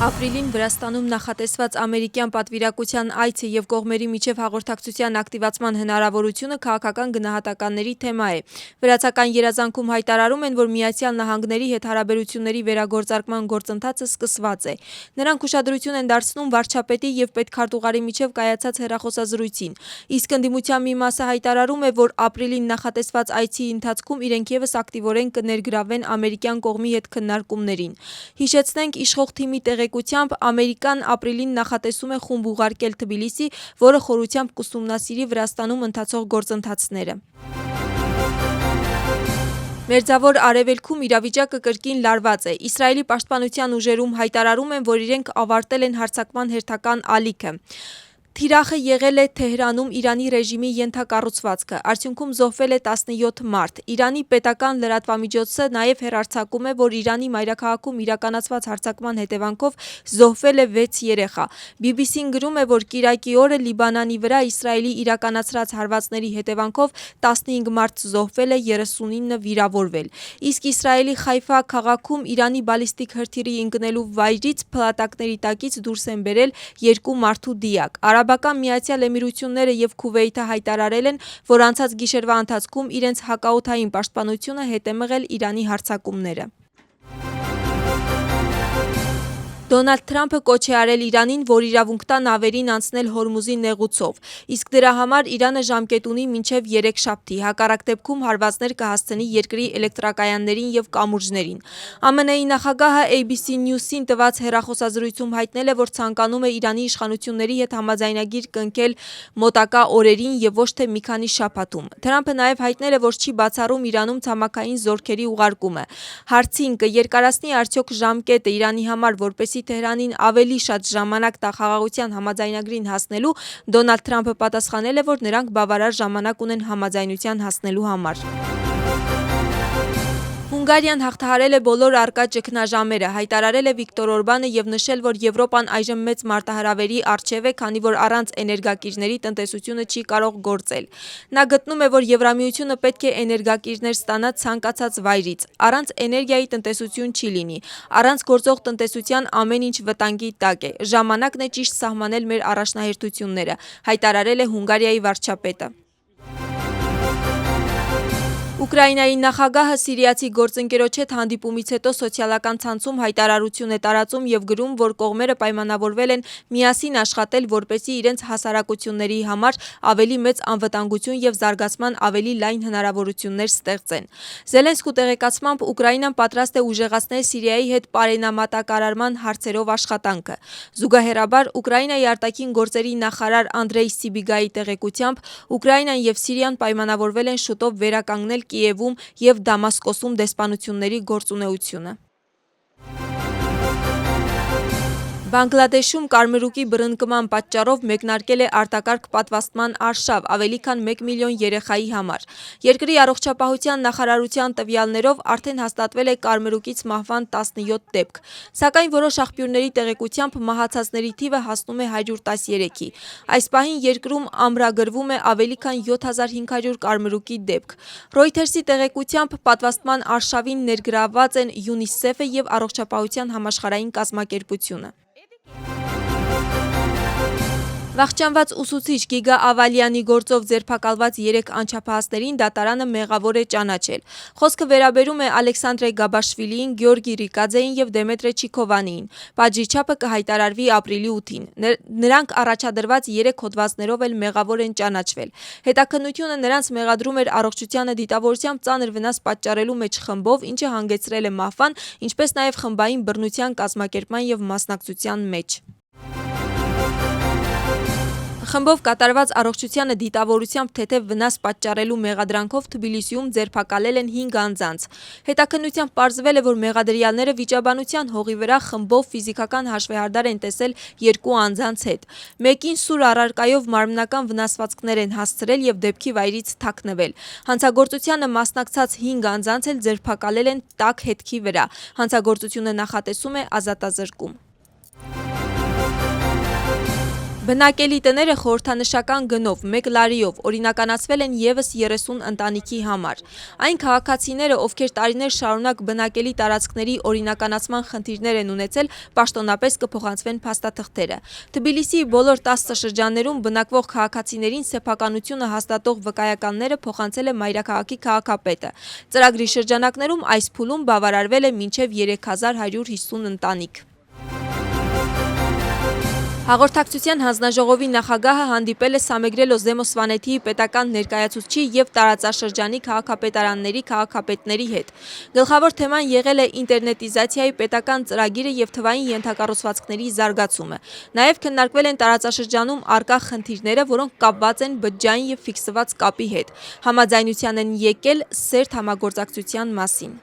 Ապրիլին Վրաստանում նախատեսված ամերիկյան պատվիրակության այցը և կողմերի միջև հաղորդակցության ակտիվացման հնարավորությունը քաղաքական գնահատականների թեմա է։ Վրացական երազանքում հայտարարում են, որ Միացյալ Նահանգների հետ հարաբերությունների վերագործարկման գործընթացը սկսված է։ Նրանք ուշադրություն են դարձնում վարչապետի և պետքարտուղարի միջև կայացած հեռախոսազրույցին։ Իսկ ընդդիմության մի մասը հայտարարում է, որ ապրիլին նախատեսված այցի ընթացքում իրենք ևս ակտիվորեն կներգրավվեն ամերիկյան կողմի հետ քննարկումներին։ Հիշեցնենք, իշխող թիմի տեղեկությամբ Ամերիկան ապրիլին նախատեսում է խումբ ուղարկել Թբիլիսի, որը խորությամբ կուսումնասիրի Վրաստանում ընթացող գործընթացները։ Մերձավոր Արևելքում իրավիճակը կրկին լարված է։ Իսրայելի պաշտպանության ուժերում հայտարարում են, որ իրենք ավարտել են հարձակման հերթական ալիքը։ Թիրախը եղել է Թեհրանում Իրանի ռեժիմի ենթակառուցվածքը, արդյունքում զոհվել է 17 մարդ։ Իրանի պետական լրատվամիջոցը նաև հեռարձակում է, որ Իրանի մայրաքաղաքում իրականացված հարձակման հետևանքով զոհվել է 6 երեխա։ BBC-ն գրում է, որ կիրակի օրը Լիբանանի վրա Իսրայելի իրականացրած հարվածների հետևանքով 15 մարդ զոհվել է, 39 վիրավորվել։ Իսկ Իսրայելի Խայֆա քաղաքում Իրանի բալիստիկ հրթիռի ընկնելու վայրից փլատակների տակից դուրս են բերել 2 մարդու դիակ։ Արաբական Միացյալ Էմիրությունները և Քուվեյթը հայտարարել են, որ անցած գիշերվա ընթացքում իրենց հակաօդային պաշտպանությունը հետ է մղել Իրանի հարձակումները։ Դոնալդ Թրամփը կոչ է արել Իրանին, որ իրավունք տա նավերին անցնել Հորմուզի նեղուցով, իսկ դրա համար Իրանը ժամկետ ունի մինչև երեքշաբթի, հակառակ դեպքում հարվածներ կհասցնի երկրի էլեկտրակայաններին և կամուրջներին։ ԱՄՆ-ի նախագահը ABC News-ին տված հեռախոսազրույցում հայտնել է, որ ցանկանում է Իրանի իշխանությունների հետ համաձայնագիր կնքել մոտակա օրերին և ոչ թե մի քանի շաբաթում։ Թրամփը նաև հայտնել է, որ չի բացառում Իրանում ցամաքային զորքերի ուղարկումը։ Հարցին կերկարացնի արդյոք ժամկետը Իրանի համար, որպեսզի Թեհրանին ավելի շատ ժամանակ տա խաղաղության համաձայնագրին հասնելու, Դոնալդ Թրամփը պատասխանել է, որ նրանք բավարար ժամանակ ունեն համաձայնության հասնելու համար։ Հունգարիան հաղթահարել է բոլոր առկա ճգնաժամերը, հայտարարել է Վիկտոր Օրբանը և նշել, որ Եվրոպան այժմ մեծ մարտահրավերի առջև է, քանի որ առանց էներգակիրների տնտեսությունը չի կարող գործել։ Նա գտնում է, որ Եվրամիությունը պետք է էներգակիրներ ստանա ցանկացած վայրից։ Առանց էներգիայի տնտեսություն չի լինի։ Առանց գործող տնտեսության ամեն ինչ վտանգի տակ է։ Ժամանակն է ճիշտ սահմանել մեր առաջնահերթությունները, հայտարարել է Հունգարիայի վարչապետը։ Ուկրաինայի նախագահը սիրիացի գործընկերոջ հետ հանդիպումից հետո սոցիալական ցանցում հայտարարություն է տարածում և գրում, որ կողմերը պայմանավորվել են միասին աշխատել, որպեսզի իրենց հասարակությունների համար ավելի մեծ անվտանգություն և զարգացման ավելի լայն հնարավորություններ ստեղծեն։ Զելենսկու տեղեկացմամբ Ուկրաինան պատրաստ է ուժեղացնել Սիրիայի հետ պարենամատակարարման հարցերով աշխատանքը։ Զուգահեռաբար Ուկրաինայի արտաքին գործերի նախարար Անդրեյ Սիբիգայի տեղեկությամբ Ուկրաինան և Սիրիան պայմանավորվել են շուտով վերականգնել Կիևում և Դամասկոսում դեսպանությունների գործունեությունը։ Բանգլադեշում կարմրուկի բռնկման պատճառով մեկնարկել է արտակարգ պատվաստման արշավ ավելի քան 1 միլիոն երեխայի համար։ Երկրի առողջապահության նախարարության տվյալներով արդեն հաստատվել է կարմրուկից մահվան 17 դեպք, սակայն որոշ աղբյուրների տեղեկությամբ մահացածների թիվը հասնում է 113-ի։ Այս պահին երկրում ամրագրվում է ավելի քան 7500 կարմրուկի դեպք։ Reuters-ի տեղեկությամբ պատվաստման արշավին ներգրավված են ՅՈՒՆԻՍԵՖ-ը և Առողջապահության համաշխարհային կազմակերպությունը։ Վախճանված ուսուցիչ Գիգա Ավալյանի գործով ձերբակալված 3 անչափահասներին դատարանը մեղավոր է ճանաչել։ Խոսքը վերաբերում է Ալեքսանդրե Գաբաշվիլիին, Գեորգի Ռիկաձեին և Դեմետրե Չիկովանիին։ Պատժի չափը կհայտարարվի ապրիլի 8-ին։ Նրանք առաջադրված 3 հոդվածներով էլ մեղավոր են ճանաչվել։ Հետաքննությունը նրանց մեղադրում էր առողջությանը դիտավորությամբ ծանր վնաս պատճառելու մեջ խմբով, ինչը հանգեցրել է մահվան, ինչպես նաև խմբային բռնության կազմակերպման և մասնակցության մեջ։ Խմբով կատարված առողջությանը դիտավորությամբ թեթև վնաս պատճառելու մեղադրանքով Թբիլիսիում ձերբակալել են 5 անձանց։ Հետաքննությամբ պարզվել է, որ մեղադրյալները վիճաբանության հողի վրա խմբով ֆիզիկական հաշվեհարդար են տեսել 2 անձանց հետ։ Մեկին սուր առարկայով մարմնական վնասվածքներ են հասցրել և դեպքի վայրից թաքնվել։ Հանցագործությանը մասնակցած 5 անձանց էլ ձերբակալել են տաք հետքի վրա։ Հանցագործությունը նախատեսում է ազատազրկում։ Բնակելի տները խորհրդանշական գնով 1 լարիով օրինականացվել են եւս 30 ընտանիքի համար։ Այն քաղաքացիները, ովքեր տարիներ շարունակ բնակելի տարածքների օրինականացման խնդիրներ են ունեցել, պաշտոնապես կփոխանցվեն փաստաթղթերը։ Թբիլիսիի բոլոր 10 շրջաններում բնակվող քաղաքացիներին սեփականությունը հաստատող վկայականները փոխանցել է մայրաքաղաքի քաղաքապետը։ Ծրագրի շրջանակներում այս փուլում բավարարվել է մինչև 3150 ընտանիք։ Հաղորդակցության հանձնաժողովի նախագահը հանդիպել է Սամեգրելոս Դեմոսվանեթիի պետական ներկայացուցչի եւ տարածաշրջանի քաղաքապետարանների քաղաքապետների հետ։ Գլխավոր թեման եղել է ինտերնետիզացիայի պետական ծրագիրը եւ թվային ենթակառուցվածքների զարգացումը։ Նաեւ քննարկվել են տարածաշրջանում առկա խնդիրները, որոնք կապված են բջջային եւ ֆիքսված կապի հետ։ Համաձայնության են եկել սերտ համագործակցության մասին։